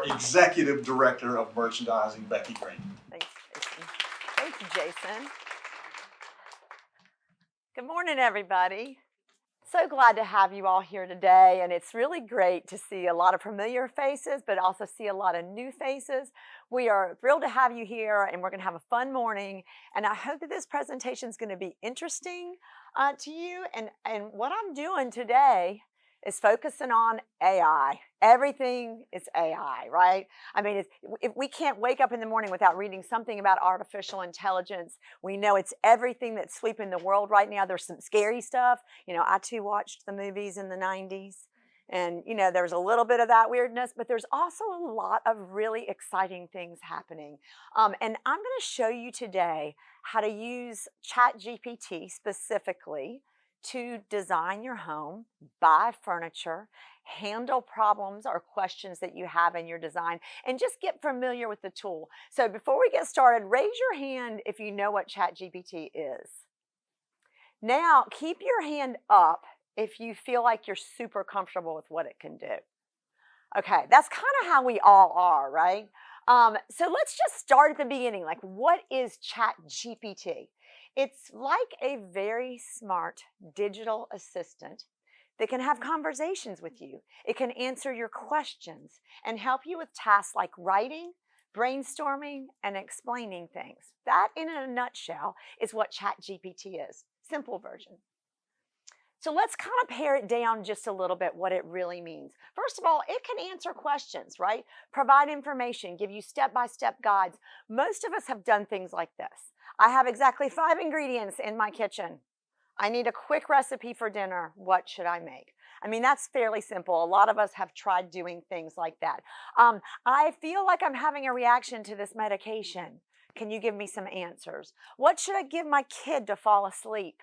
our Executive Director of Merchandising, Becky Green. Thanks, Jason. Thank you, Jason. Good morning, everybody. So glad to have you all here today, and it's really great to see a lot of familiar faces, but also see a lot of new faces. We are thrilled to have you here, and we're going to have a fun morning, and I hope that this presentation is going to be interesting to you. And what I'm doing today is focusing on AI. Everything is AI, right? I mean, if we can't wake up in the morning without reading something about artificial intelligence. We know it's everything that's sweeping the world right now. There's some scary stuff. You know, I too watched the movies in the 90s. And, you know, there's a little bit of that weirdness, but there's also a lot of really exciting things happening. And I'm going to show you today how to use ChatGPT specifically to design your home, buy furniture, handle problems or questions that you have in your design, and just get familiar with the tool. So before we get started, raise your hand if you know what ChatGPT is. Now, keep your hand up if you feel like you're super comfortable with what it can do. Okay, that's kind of how we all are, right? So let's just start at the beginning. Like, what is ChatGPT? It's like a very smart digital assistant that can have conversations with you. It can answer your questions and help you with tasks like writing, brainstorming, and explaining things. That, in a nutshell, is what ChatGPT is. Simple version. So let's kind of pare it down just a little bit what it really means. First of all, it can answer questions, right? Provide information, give you step-by-step guides. Most of us have done things like this. I have exactly 5 ingredients in my kitchen. I need a quick recipe for dinner. What should I make? I mean, that's fairly simple. A lot of us have tried doing things like that. I feel like I'm having a reaction to this medication. Can you give me some answers? What should I give my kid to fall asleep?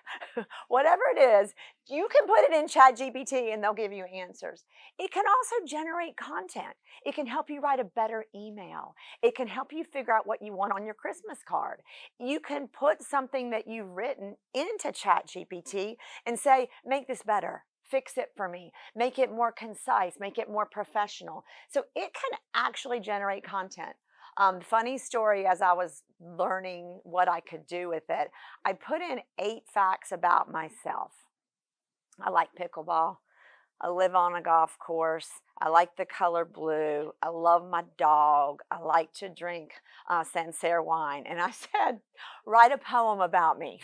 Whatever it is, you can put it in ChatGPT and they'll give you answers. It can also generate content. It can help you write a better email. It can help you figure out what you want on your Christmas card. You can put something that you've written into ChatGPT and say, make this better. Fix it for me, make it more concise, make it more professional. So it can actually generate content. Funny story, as I was learning what I could do with it, I put in 8 facts about myself. I like pickleball. I live on a golf course. I like the color blue. I love my dog. I like to drink Sancerre wine. And I said, write a poem about me.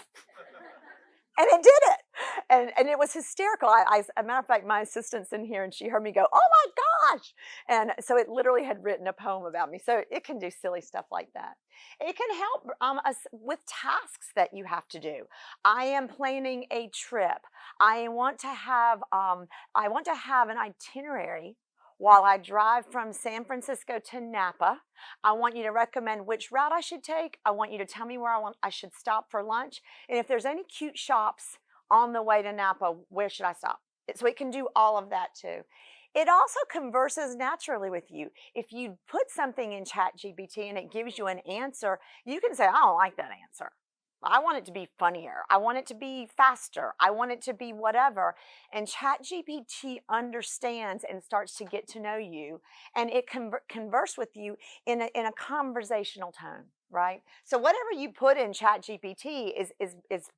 And it did it. And it was hysterical. As a matter of fact, my assistant's in here and she heard me go, oh my gosh. And so it literally had written a poem about me. So it can do silly stuff like that. It can help us with tasks that you have to do. I am planning a trip. I want to have an itinerary while I drive from San Francisco to Napa. I want you to recommend which route I should take. I want you to tell me where I should stop for lunch. And if there's any cute shops on the way to Napa, where should I stop? So it can do all of that too. It also converses naturally with you. If you put something in ChatGPT and it gives you an answer, you can say, I don't like that answer. I want it to be funnier. I want it to be faster. I want it to be whatever. And ChatGPT understands and starts to get to know you, and it converse with you in a conversational tone, right? So whatever you put in ChatGPT is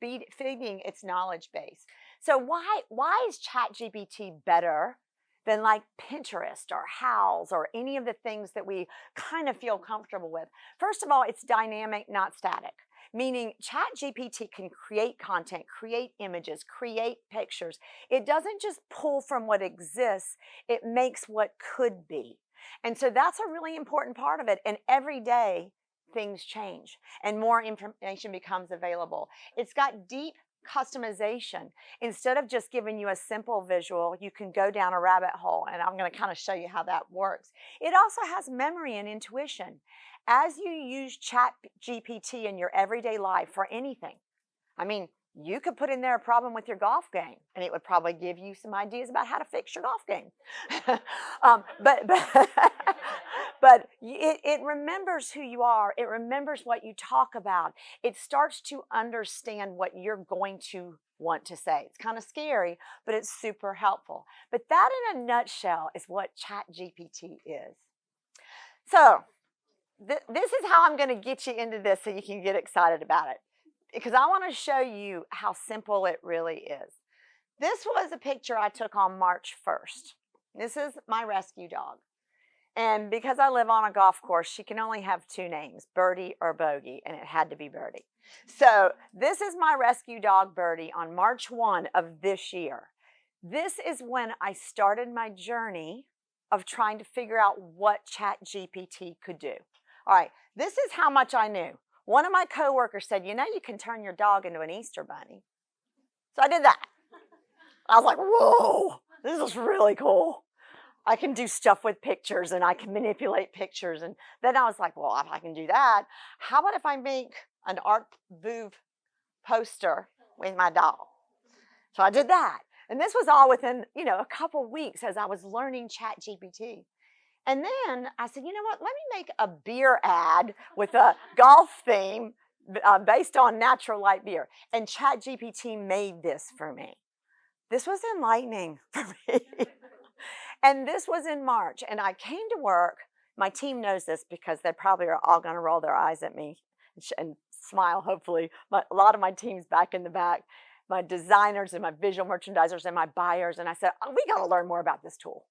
feeding its knowledge base. So why is ChatGPT better than like Pinterest or Howls or any of the things that we kind of feel comfortable with? First of all, it's dynamic, not static. Meaning ChatGPT can create content, create images, create pictures. It doesn't just pull from what exists, it makes what could be. And so that's a really important part of it. And every day things change and more information becomes available. It's got deep customization. Instead of just giving you a simple visual, you can go down a rabbit hole, and I'm going to kind of show you how that works. It also has memory and intuition. As you use ChatGPT in your everyday life for anything, I mean, you could put in there a problem with your golf game, and it would probably give you some ideas about how to fix your golf game. But it remembers who you are. It remembers what you talk about. It starts to understand what you're going to want to say. It's kind of scary, but it's super helpful. But that in a nutshell is what ChatGPT is. So this is how I'm going to get you into this so you can get excited about it, because I want to show you how simple it really is. This was a picture I took on March 1st. This is my rescue dog. And because I live on a golf course, she can only have two names, Birdie or Bogey, and it had to be Birdie. So this is my rescue dog, Birdie, on March 1 of this year. This is when I started my journey of trying to figure out what ChatGPT could do. All right, this is how much I knew. One of my coworkers said, you know, you can turn your dog into an Easter bunny. So I did that. I was like, whoa, this is really cool. I can do stuff with pictures and I can manipulate pictures. And then I was like, well, if I can do that, how about if I make an Art Bouv poster with my dog? So I did that. And this was all within, a couple weeks as I was learning ChatGPT. And then I said, you know what, let me make a beer ad with a golf theme based on natural light beer. And ChatGPT made this for me. This was enlightening for me. And this was in March. And I came to work. My team knows this because they probably are all going to roll their eyes at me and smile, hopefully. A lot of my team's back in the back, my designers and my visual merchandisers and my buyers. And I said, oh, we got to learn more about this tool.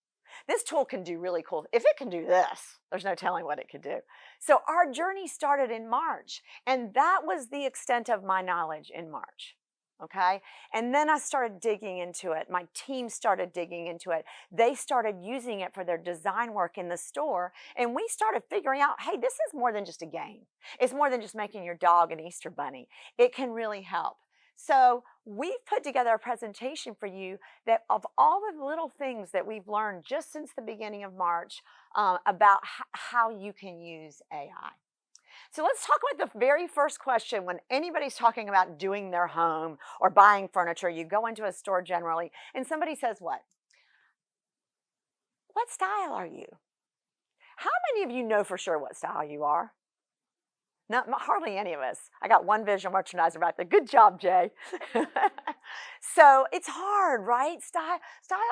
This tool can do really cool. If it can do this, there's no telling what it could do. So our journey started in March. And that was the extent of my knowledge in March. Okay. And then I started digging into it. My team started digging into it. They started using it for their design work in the store. And we started figuring out, hey, this is more than just a game. It's more than just making your dog an Easter bunny. It can really help. So we've put together a presentation for you that of all the little things that we've learned just since the beginning of March about how you can use AI. So let's talk about the very first question when anybody's talking about doing their home or buying furniture. You go into a store generally and somebody says what? What style are you? How many of you know for sure what style you are? No, hardly any of us. I got one visual merchandiser right there. Good job, Jay. So it's hard, right? Style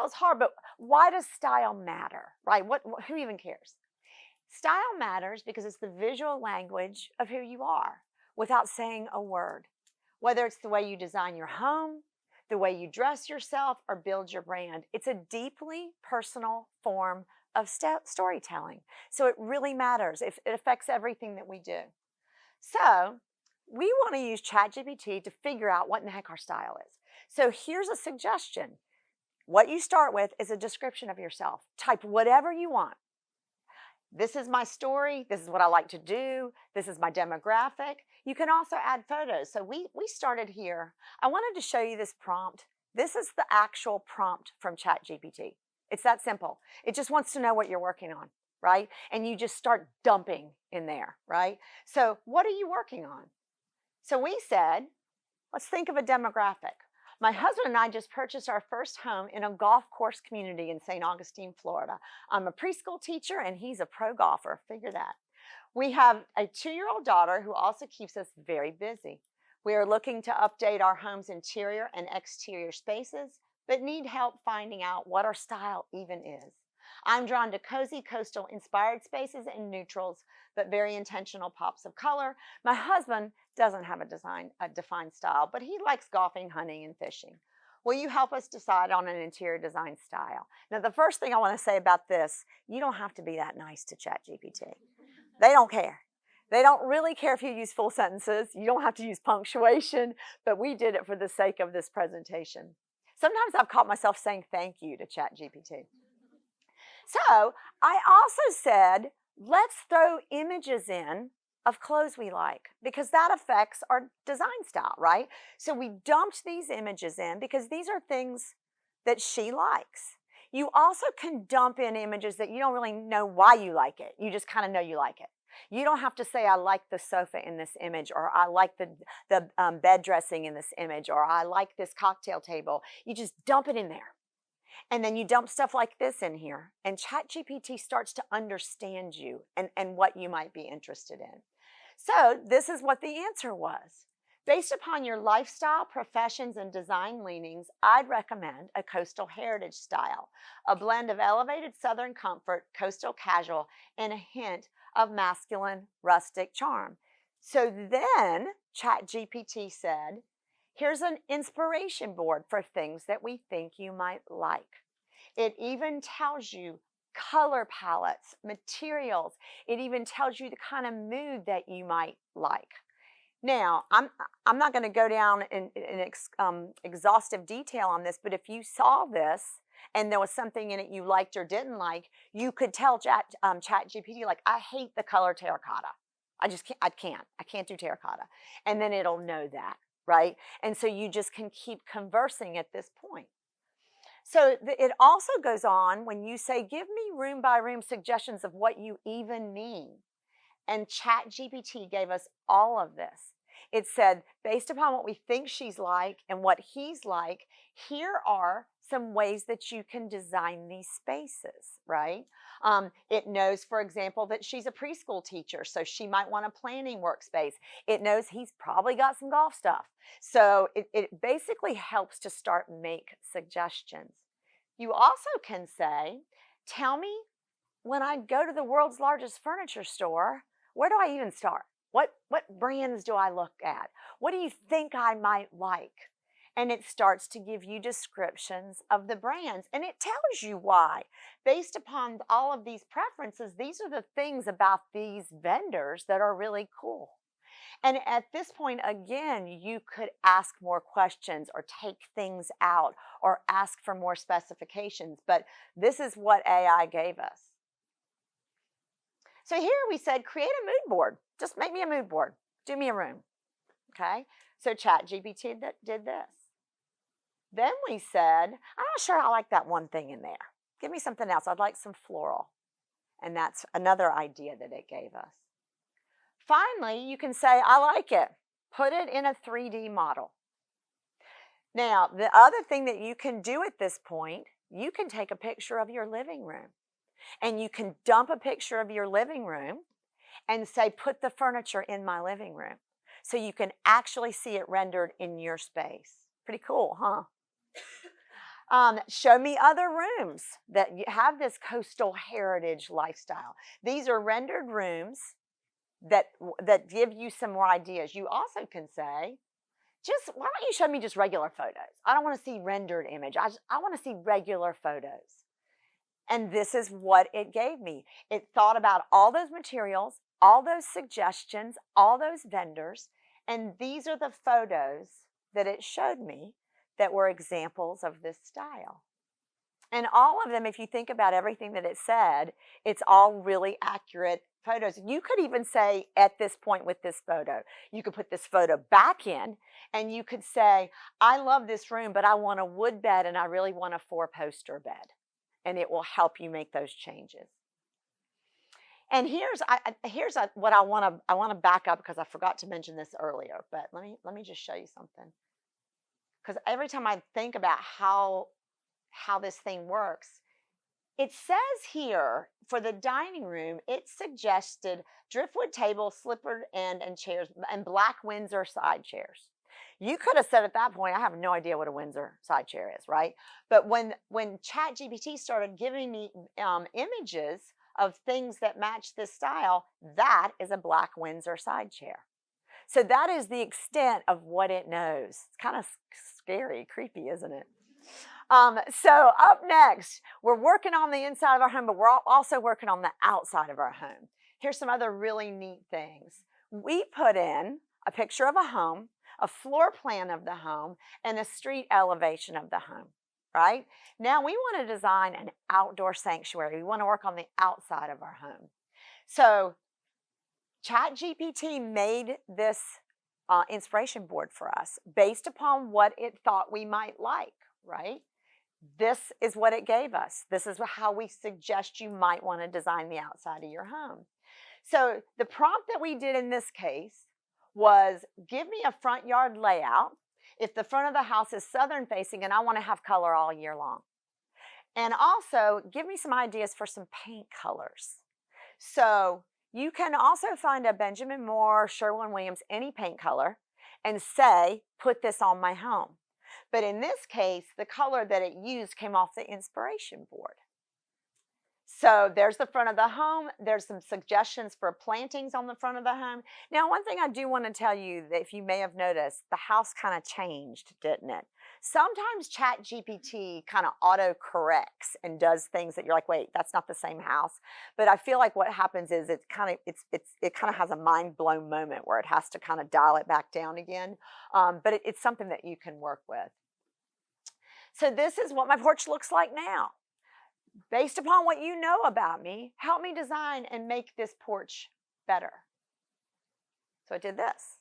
is hard, but why does style matter, right? Who even cares? Style matters because it's the visual language of who you are without saying a word. Whether it's the way you design your home, the way you dress yourself, or build your brand, it's a deeply personal form of storytelling. So it really matters. It affects everything that we do. So we want to use ChatGPT to figure out what in the heck our style is. So here's a suggestion. What you start with is a description of yourself. Type whatever you want. This is my story. This is what I like to do. This is my demographic. You can also add photos. So we started here. I wanted to show you this prompt. This is the actual prompt from ChatGPT. It's that simple. It just wants to know what you're working on, right? And you just start dumping in there, right? So what are you working on? So we said, let's think of a demographic. My husband and I just purchased our first home in a golf course community in St. Augustine, Florida. I'm a preschool teacher and he's a pro golfer. Figure that. We have a 2-year-old daughter who also keeps us very busy. We are looking to update our home's interior and exterior spaces, but need help finding out what our style even is. I'm drawn to cozy coastal inspired spaces and neutrals, but very intentional pops of color. My husband doesn't have a defined style, but he likes golfing, hunting, and fishing. Will you help us decide on an interior design style? Now, the first thing I want to say about this, you don't have to be that nice to ChatGPT. They don't care. They don't really care if you use full sentences. You don't have to use punctuation, but we did it for the sake of this presentation. Sometimes I've caught myself saying thank you to ChatGPT. So I also said, let's throw images in of clothes we like because that affects our design style, right? So we dumped these images in because these are things that she likes. You also can dump in images that you don't really know why you like it. You just kind of know you like it. You don't have to say, I like the sofa in this image, or I like the bed dressing in this image, or I like this cocktail table. You just dump it in there. And then you dump stuff like this in here, and ChatGPT starts to understand you and what you might be interested in. So this is what the answer was. Based upon your lifestyle, professions, and design leanings, I'd recommend a coastal heritage style, a blend of elevated southern comfort, coastal casual, and a hint of masculine rustic charm. So then ChatGPT said, here's an inspiration board for things that we think you might like. It even tells you color palettes, materials. It even tells you the kind of mood that you might like. Now, I'm not going to go down in exhaustive detail on this, but if you saw this and there was something in it you liked or didn't like, you could tell ChatGPT, like, I hate the color terracotta. I can't do terracotta. And then it'll know that, right? And so you just can keep conversing at this point. So it also goes on when you say, give me room by room suggestions of what you even mean. And ChatGPT gave us all of this. It said, based upon what we think she's like and what he's like, here are some ways that you can design these spaces, right? It knows, for example, that she's a preschool teacher, so she might want a planning workspace. It knows he's probably got some golf stuff. So it basically helps to start make suggestions. You also can say, tell me, when I go to the world's largest furniture store, where do I even start? What brands do I look at? What do you think I might like? And it starts to give you descriptions of the brands, and it tells you why. Based upon all of these preferences, these are the things about these vendors that are really cool. And at this point, again, you could ask more questions or take things out or ask for more specifications, but this is what AI gave us. So here we said, create a mood board. Just make me a mood board. Do me a room. Okay? So ChatGPT did this. Then we said, I'm not sure I like that one thing in there. Give me something else. I'd like some floral. And that's another idea that it gave us. Finally, you can say, I like it. Put it in a 3D model. Now, the other thing that you can do at this point, you can take a picture of your living room. And you can dump a picture of your living room and say, put the furniture in my living room. So you can actually see it rendered in your space. Pretty cool, huh? Show me other rooms that have this coastal heritage lifestyle. These are rendered rooms that give you some more ideas. You also can say, why don't you show me just regular photos? I don't want to see rendered image. I want to see regular photos. And this is what it gave me. It thought about all those materials, all those suggestions, all those vendors, and these are the photos that it showed me that were examples of this style. And all of them, if you think about everything that it said, it's all really accurate photos. You could even say at this point with this photo, you could put this photo back in and you could say, I love this room, but I want a wood bed and I really want a 4-poster bed. And it will help you make those changes. And here's what I want to back up because I forgot to mention this earlier, but let me just show you something. Because every time I think about how this thing works, it says here for the dining room, it suggested driftwood table, slippered end, and chairs, and black Windsor side chairs. You could have said at that point, I have no idea what a Windsor side chair is, right? But when ChatGPT started giving me images of things that match this style, that is a black Windsor side chair. So that is the extent of what it knows. It's kind of scary, creepy, isn't it? So up next, we're working on the inside of our home, but we're also working on the outside of our home. Here's some other really neat things. We put in a picture of a home, a floor plan of the home, and a street elevation of the home, right? Now we want to design an outdoor sanctuary. We want to work on the outside of our home. So ChatGPT made this inspiration board for us based upon what it thought we might like, right? This is what it gave us. This is how we suggest you might want to design the outside of your home. So the prompt that we did in this case was, give me a front yard layout if the front of the house is southern facing and I want to have color all year long. And also give me some ideas for some paint colors. So you can also find a Benjamin Moore, Sherwin-Williams, any paint color, and say, put this on my home. But in this case, the color that it used came off the inspiration board. So there's the front of the home. There's some suggestions for plantings on the front of the home. Now, one thing I do want to tell you, that if you may have noticed, the house kind of changed, didn't it? Sometimes ChatGPT kind of auto corrects and does things that you're like, wait, that's not the same house. But I feel like what happens is it kind of has a mind blown moment where it has to kind of dial it back down again. But it's something that you can work with. So this is what my porch looks like now. Based upon what you know about me, help me design and make this porch better. So I did this.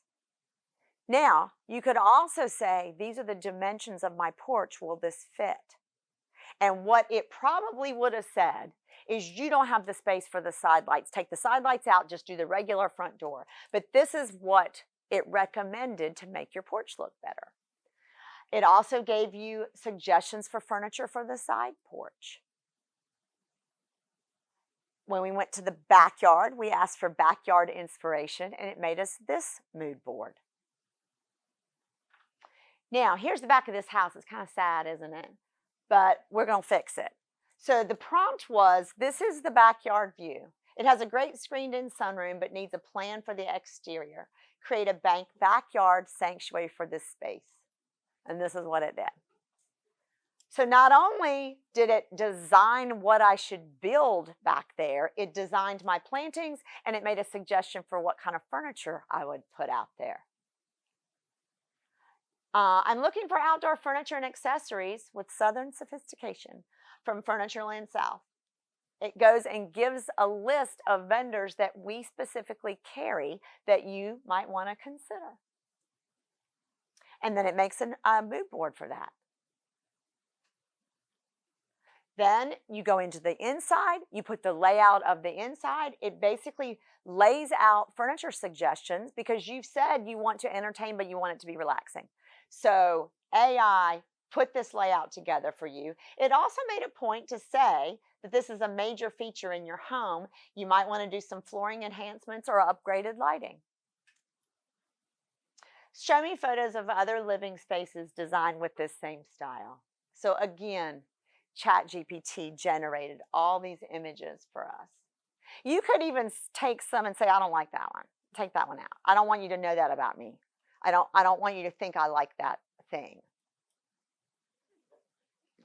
Now, you could also say, these are the dimensions of my porch. Will this fit? And what it probably would have said is, you don't have the space for the side lights. Take the side lights out, just do the regular front door. But this is what it recommended to make your porch look better. It also gave you suggestions for furniture for the side porch. When we went to the backyard, we asked for backyard inspiration, and it made us this mood board. Now, here's the back of this house. It's kind of sad, isn't it? But we're going to fix it. So the prompt was, this is the backyard view. It has a great screened-in sunroom, but needs a plan for the exterior. Create a backyard sanctuary for this space. And this is what it did. So not only did it design what I should build back there, it designed my plantings, and it made a suggestion for what kind of furniture I would put out there. I'm looking for outdoor furniture and accessories with Southern sophistication from Furnitureland South. It goes and gives a list of vendors that we specifically carry that you might want to consider. And then it makes a mood board for that. Then you go into the inside, you put the layout of the inside. It basically lays out furniture suggestions because you've said you want to entertain, but you want it to be relaxing. So AI put this layout together for you. It also made a point to say that this is a major feature in your home. You might want to do some flooring enhancements or upgraded lighting. Show me photos of other living spaces designed with this same style. So again, ChatGPT generated all these images for us. You could even take some and say, I don't like that one. Take that one out. I don't want you to know that about me. I don't want you to think I like that thing.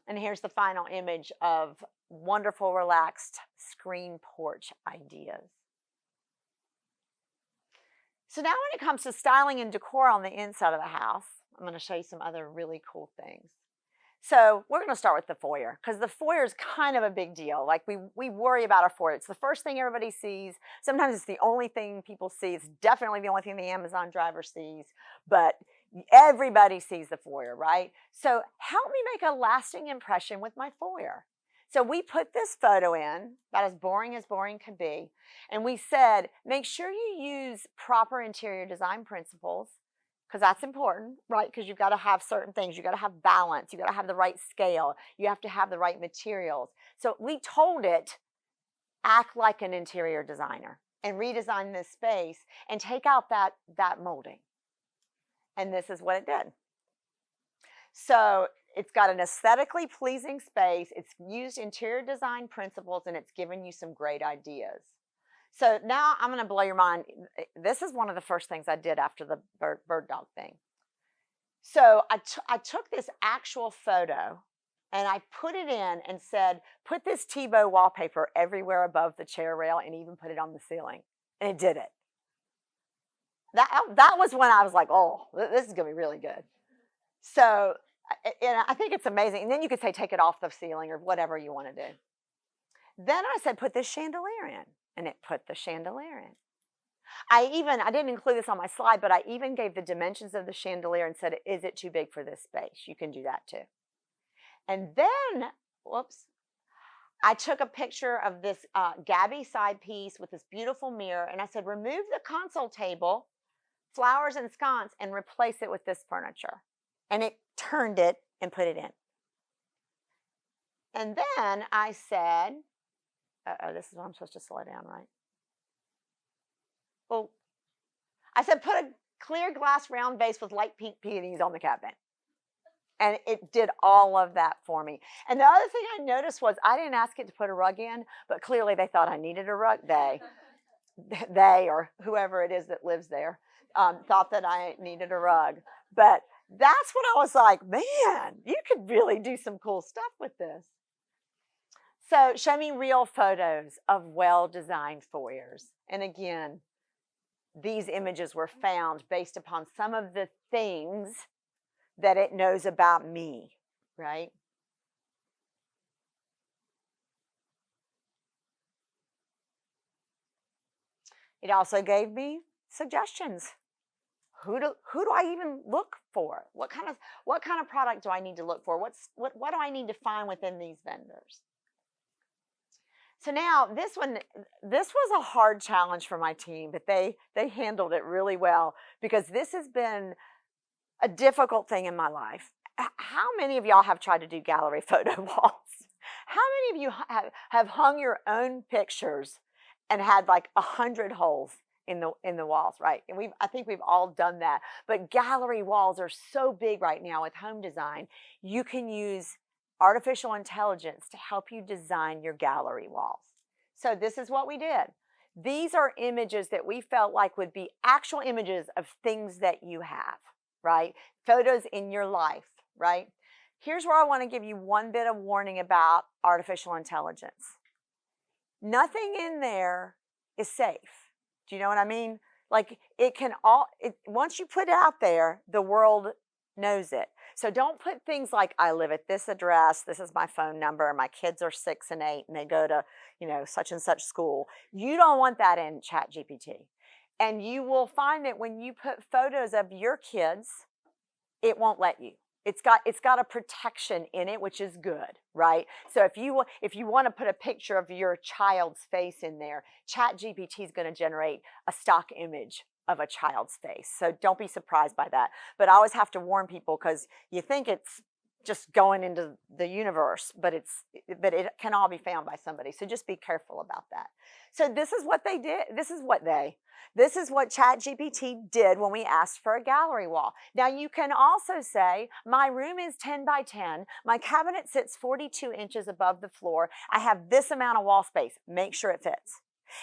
And here's the final image of wonderful, relaxed screen porch ideas. So now when it comes to styling and decor on the inside of the house, I'm going to show you some other really cool things. So we're going to start with the foyer, because the foyer is kind of a big deal. Like we worry about our foyer. It's the first thing everybody sees. Sometimes it's the only thing people see. It's definitely the only thing the Amazon driver sees, but everybody sees the foyer, right? So help me make a lasting impression with my foyer. So we put this photo in, about as boring could be, and we said, make sure you use proper interior design principles, because that's important, right? Because you've got to have certain things. You've got to have balance. You've got to have the right scale. You have to have the right materials. So we told it, act like an interior designer and redesign this space and take out that molding. And this is what it did. So it's got an aesthetically pleasing space. It's used interior design principles, and it's given you some great ideas. So now I'm going to blow your mind. This is one of the first things I did after the bird dog thing. So I took this actual photo and I put it in and said, put this Tebow wallpaper everywhere above the chair rail and even put it on the ceiling. And it did it. That was when I was like, oh, this is going to be really good. So and I think it's amazing. And then you could say, take it off the ceiling or whatever you want to do. Then I said, put this chandelier in. And it put the chandelier in. I didn't include this on my slide, but I even gave the dimensions of the chandelier and said, is it too big for this space? You can do that too. And then, whoops, I took a picture of this Gabby side piece with this beautiful mirror, and I said, remove the console table, flowers and sconce, and replace it with this furniture. And it turned it and put it in. And then I said, this is what I'm supposed to slow down, right? Well, I said, put clear glass round vase with light pink peonies on the cabinet. And it did all of that for me. And the other thing I noticed was I didn't ask it to put a rug in, but clearly they thought I needed a rug. They or whoever it is that lives there thought that I needed a rug. But that's when I was like, man, you could really do some cool stuff with this. So show me real photos of well-designed foyers. And again, these images were found based upon some of the things that it knows about me, right? It also gave me suggestions. Who do I even look for? What kind of product do I need to look for? What do I need to find within these vendors? So now this was a hard challenge for my team, but they handled it really well because this has been a difficult thing in my life. How many of y'all have tried to do gallery photo walls? How many of you have hung your own pictures and had like 100 holes in the walls, right? And I think we've all done that. But gallery walls are so big right now with home design. You can use artificial intelligence to help you design your gallery walls. So this is what we did. These are images that we felt like would be actual images of things that you have, right? Photos in your life, right? Here's where I want to give you one bit of warning about artificial intelligence. Nothing in there is safe. Do you know what I mean? Like once you put it out there, the world knows it. So don't put things like, I live at this address, this is my phone number, my kids are 6 and 8 and they go to, such and such school. You don't want that in ChatGPT. And you will find that when you put photos of your kids, it won't let you. It's got a protection in it, which is good, right? So if you want to put a picture of your child's face in there, ChatGPT is going to generate a stock image of a child's face. So don't be surprised by that. But I always have to warn people because you think it's just going into the universe, but it can all be found by somebody. So just be careful about that. So this is what they did. This is what ChatGPT did when we asked for a gallery wall. Now you can also say, my room is 10 by 10. My cabinet sits 42 inches above the floor. I have this amount of wall space. Make sure it fits.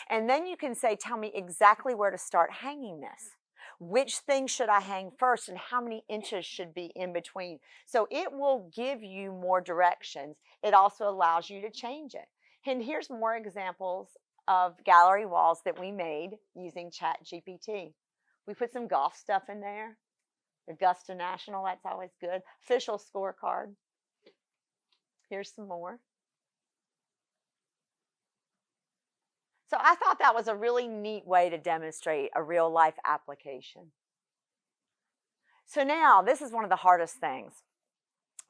And then you can say, tell me exactly where to start hanging this. Which things should I hang first and how many inches should be in between? So it will give you more directions. It also allows you to change it. And here's more examples of gallery walls that we made using ChatGPT. We put some golf stuff in there. Augusta National, that's always good. Official scorecard. Here's some more. So I thought that was a really neat way to demonstrate a real life application. So now this is one of the hardest things.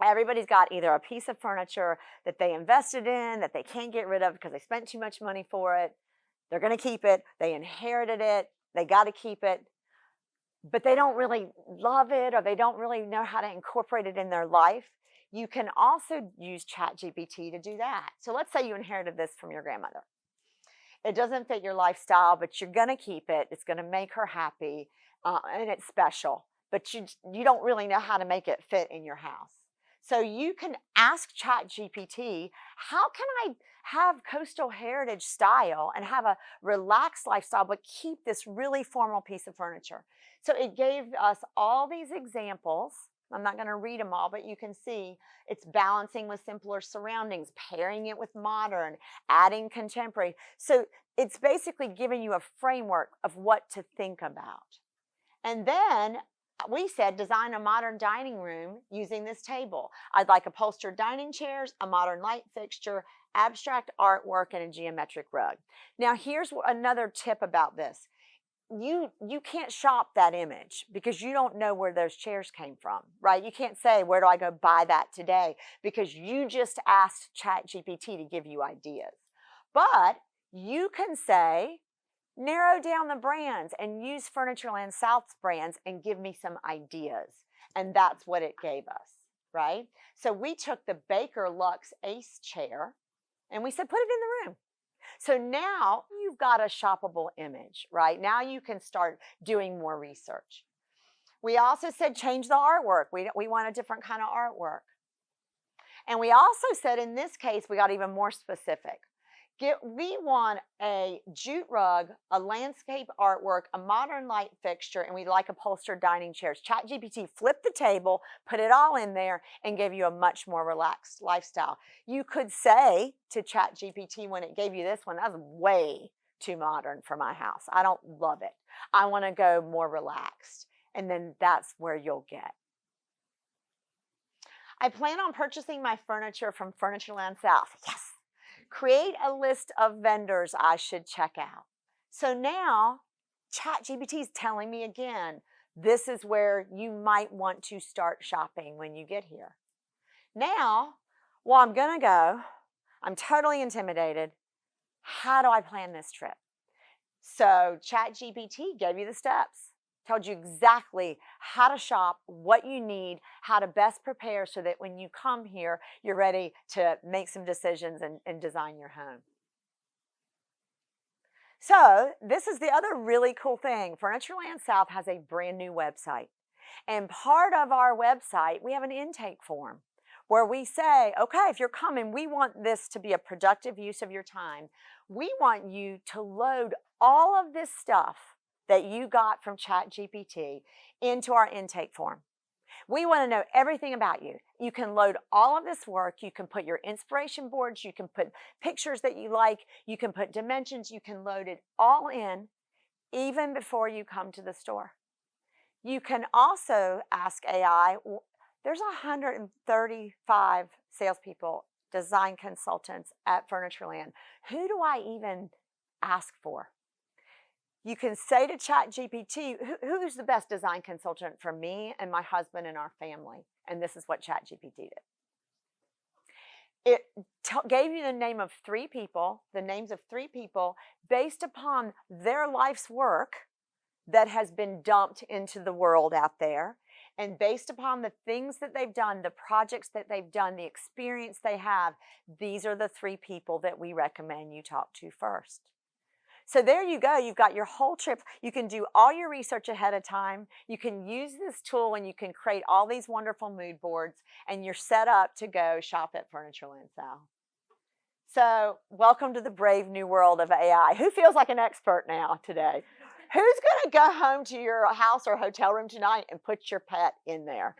Everybody's got either a piece of furniture that they invested in that they can't get rid of because they spent too much money for it. They're going to keep it. They inherited it. They got to keep it. But they don't really love it or they don't really know how to incorporate it in their life. You can also use ChatGPT to do that. So let's say you inherited this from your grandmother. It doesn't fit your lifestyle, but you're going to keep it. It's going to make her happy, and it's special. But you don't really know how to make it fit in your house. So you can ask ChatGPT, how can I have coastal heritage style and have a relaxed lifestyle, but keep this really formal piece of furniture? So it gave us all these examples. I'm not going to read them all, but you can see it's balancing with simpler surroundings, pairing it with modern, adding contemporary. So it's basically giving you a framework of what to think about. And then we said, design a modern dining room using this table. I'd like upholstered dining chairs, a modern light fixture, abstract artwork, and a geometric rug. Now, here's another tip about this. You can't shop that image because you don't know where those chairs came from, right? You can't say, where do I go buy that today? Because you just asked ChatGPT to give you ideas. But you can say, narrow down the brands and use Furnitureland South's brands and give me some ideas. And that's what it gave us, right? So we took the Baker Luxe Ace chair and we said, put it in the room. So now you've got a shoppable image, right? Now you can start doing more research. We also said change the artwork. We want a different kind of artwork. And we also said in this case, we got even more specific. We want a jute rug, a landscape artwork, a modern light fixture, and we like upholstered dining chairs. ChatGPT flipped the table, put it all in there, and gave you a much more relaxed lifestyle. You could say to ChatGPT when it gave you this one, that's way too modern for my house. I don't love it. I want to go more relaxed. And then that's where you'll get. I plan on purchasing my furniture from Furnitureland South. Yes. Create a list of vendors I should check out. So now ChatGPT is telling me again, this is where you might want to start shopping when you get here. Now, well, I'm going to go. I'm totally intimidated. How do I plan this trip? So ChatGPT gave you the steps. Told you exactly how to shop, what you need, how to best prepare so that when you come here, you're ready to make some decisions and design your home. So this is the other really cool thing. Furnitureland South has a brand new website. And part of our website, we have an intake form where we say, okay, if you're coming, we want this to be a productive use of your time. We want you to load all of this stuff that you got from ChatGPT into our intake form. We want to know everything about you. You can load all of this work. You can put your inspiration boards. You can put pictures that you like. You can put dimensions. You can load it all in even before you come to the store. You can also ask AI. There's 135 salespeople, design consultants at Furnitureland. Who do I even ask for? You can say to ChatGPT, who's the best design consultant for me and my husband and our family? And this is what ChatGPT did. It gave you the names of three people based upon their life's work that has been dumped into the world out there. And based upon the things that they've done, the projects that they've done, the experience they have, these are the three people that we recommend you talk to first. So there you go. You've got your whole trip. You can do all your research ahead of time. You can use this tool and you can create all these wonderful mood boards, and you're set up to go shop at Furnitureland South. So welcome to the brave new world of AI. Who feels like an expert now today? Who's going to go home to your house or hotel room tonight and put your pet in there?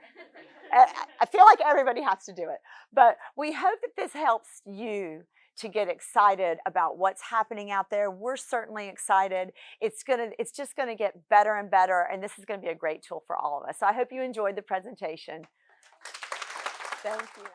I feel like everybody has to do it. But we hope that this helps you to get excited about what's happening out there. We're certainly excited. It's just gonna get better and better, and this is gonna be a great tool for all of us. So I hope you enjoyed the presentation. Thank you.